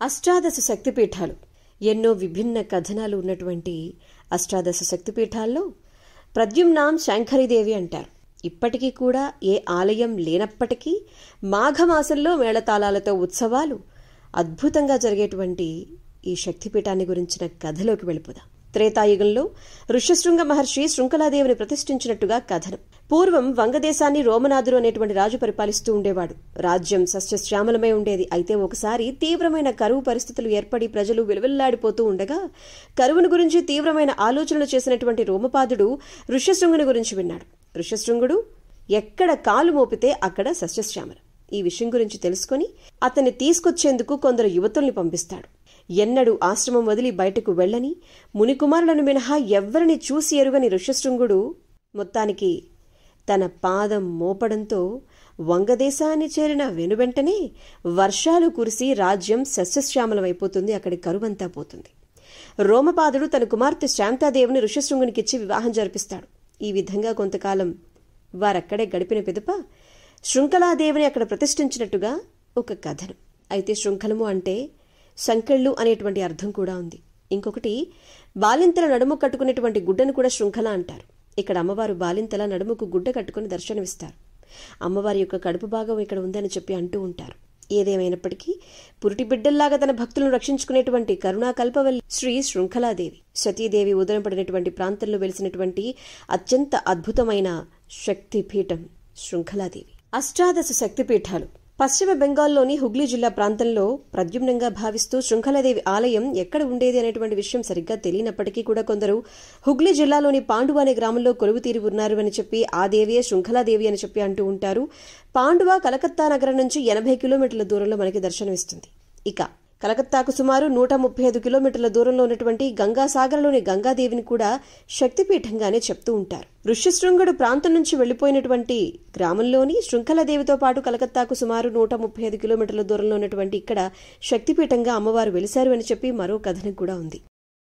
అష్టాదశ శక్తిపీఠాలు ఎన్నో విభిన్న కథనాలు ఉన్నటువంటి అష్టాదశ శక్తిపీఠాల్లో ప్రద్యుమ్నాం శంకరీదేవి అంటారు. ఇప్పటికీ కూడా ఏ ఆలయం లేనప్పటికీ మాఘమాసంలో మేళతాళాలతో ఉత్సవాలు అద్భుతంగా జరిగేటువంటి ఈ శక్తిపీఠాన్ని గురించిన కథలోకి వెళ్ళిపోదాం. త్రేతాయుగంలో ఋష్యశృంగ మహర్షి శృంఖలాదేవిని ప్రతిష్ఠించినట్టుగా కథనం. పూర్వం వంగదేశాన్ని రోమనాథుడు అనేటువంటి రాజు పరిపాలిస్తూ ఉండేవాడు. రాజ్యం సస్యశ్యామలమై ఉండేది. అయితే ఒకసారి తీవ్రమైన కరువు పరిస్థితులు ఏర్పడి ప్రజలు విలువెల్లాడిపోతూ ఉండగా కరువును గురించి తీవ్రమైన ఆలోచనలు చేసినటువంటి రోమపాదుడు ఋష్యశృంగుని గురించి విన్నాడు. ఋష్యశృంగుడు ఎక్కడ కాలు మోపితే అక్కడ సస్యశ్యామలం. ఈ విషయం గురించి తెలుసుకుని అతన్ని తీసుకొచ్చేందుకు కొందరు యువతుల్ని పంపిస్తాడు. ఎన్నడూ ఆశ్రమం వదిలి బయటకు వెళ్లని మునికుమారులను మినహా ఎవ్వరిని చూసి ఎరుగని ఋష్యశృంగుడు మొత్తానికి తన పాదం మోపడంతో వంగదేశాన్ని చేరిన వెనువెంటనే వర్షాలు కురిసి రాజ్యం సస్యశ్యామలమైపోతుంది. అక్కడి కరువంతా పోతుంది. రోమపాదుడు తన కుమార్తె శాంతాదేవిని ఋష్యశృంగునికిచ్చి వివాహం జరిపిస్తాడు. ఈ విధంగా కొంతకాలం వారక్కడే గడిపిన పిదప శృంఖలాదేవిని అక్కడ ప్రతిష్ఠించినట్టుగా ఒక కథనం. అయితే శృంఖలము అంటే సంకెళ్ళు అనేటువంటి అర్థం కూడా ఉంది. ఇంకొకటి బాలింతల నడుము కట్టుకునేటువంటి గుడ్డను కూడా శృంఖల అంటారు. ఇక్కడ అమ్మవారు బాలింతల నడుముకు గుడ్డ కట్టుకుని దర్శనమిస్తారు. అమ్మవారి యొక్క కడుపు భాగం ఇక్కడ ఉందని చెప్పి అంటూ ఉంటారు. ఏదేమైనప్పటికీ పురిటి బిడ్డల్లాగా తన భక్తులను రక్షించుకునేటువంటి కరుణాకల్పవల్లి శ్రీ శృంఖలాదేవి సతీదేవి ఉదయం పడినటువంటి ప్రాంతంలో వెలిసినటువంటి అత్యంత అద్భుతమైన శక్తిపీఠం శృంఖలాదేవి. అష్టాదశ శక్తిపీఠాలు పశ్చిమ బెంగాల్లోని హుగ్లీ జిల్లా ప్రాంతంలో ప్రద్యుమ్నంగా భావిస్తూ శృంఖలాదేవి ఆలయం ఎక్కడ ఉండేది అనేటువంటి విషయం సరిగ్గా తెలియనప్పటికీ కూడా కొందరు హుగ్లీ జిల్లాలోని పాండువ అనే గ్రామంలో కొలువు తీరి ఉన్నారు అని చెప్పి ఆ దేవియే శృంఖలాదేవి అని చెప్పి అంటూ ఉంటారు. పాండువ కలకత్తా నగరం నుంచి 80 కిలోమీటర్ల దూరంలో మనకి దర్శనమిస్తుంది. ఇక కలకత్తాకు సుమారు 135 కిలోమీటర్ల దూరంలో ఉన్నటువంటి గంగాసాగర్లోని గంగాదేవిని కూడా శక్తిపీఠంగానే చెప్తూ ఉంటారు. ఋష్యశృంగుడు ప్రాంతం నుంచి వెళ్లిపోయినటువంటి గ్రామంలోని శృంఖలాదేవితో పాటు కలకత్తాకు సుమారు 135 కిలోమీటర్ల దూరంలో ఉన్నటువంటి ఇక్కడ శక్తిపీఠంగా అమ్మవారు వెలిశారు అని చెప్పి మరో కథనం కూడా ఉంది.